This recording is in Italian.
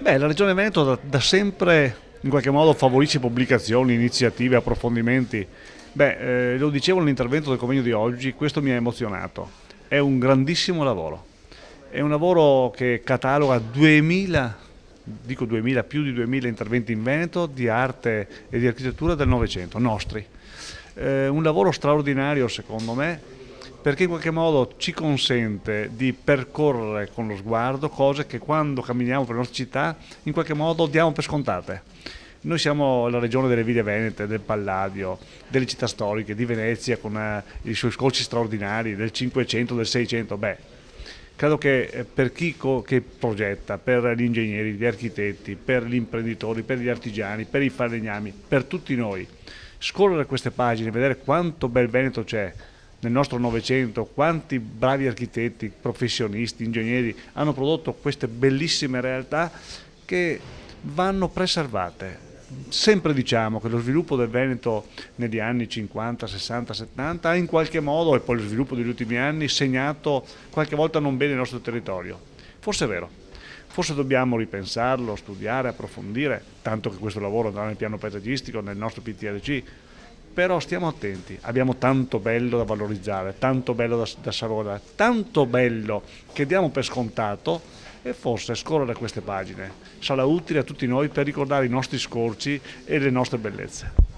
Beh, la Regione Veneto da sempre in qualche modo favorisce pubblicazioni, iniziative, approfondimenti. Beh, lo dicevo nell'intervento del convegno di oggi, questo mi ha emozionato. È un grandissimo lavoro. È un lavoro che cataloga 2000, dico 2000, più di 2000 interventi in Veneto di arte e di architettura del Novecento, nostri. Un lavoro straordinario secondo me perché in qualche modo ci consente di percorrere con lo sguardo cose che quando camminiamo per le nostre città in qualche modo diamo per scontate. Noi siamo la regione delle ville venete, del Palladio, delle città storiche, di Venezia con i suoi scorci straordinari del 500, del 600. Beh, credo che per chi che progetta, per gli ingegneri, gli architetti, per gli imprenditori, per gli artigiani, per i falegnami, per tutti noi, scorrere queste pagine, vedere quanto bel Veneto c'è nel nostro Novecento, quanti bravi architetti, professionisti, ingegneri hanno prodotto queste bellissime realtà che vanno preservate. Sempre diciamo che lo sviluppo del Veneto negli anni 50, 60, 70 ha in qualche modo, e poi lo sviluppo degli ultimi anni, segnato qualche volta non bene il nostro territorio. Forse è vero, forse dobbiamo ripensarlo, studiare, approfondire, tanto che questo lavoro andrà nel piano paesaggistico, nel nostro PTRC, però stiamo attenti, abbiamo tanto bello da valorizzare, tanto bello da salvaguardare, tanto bello che diamo per scontato e forse scorrere queste pagine sarà utile a tutti noi per ricordare i nostri scorci e le nostre bellezze.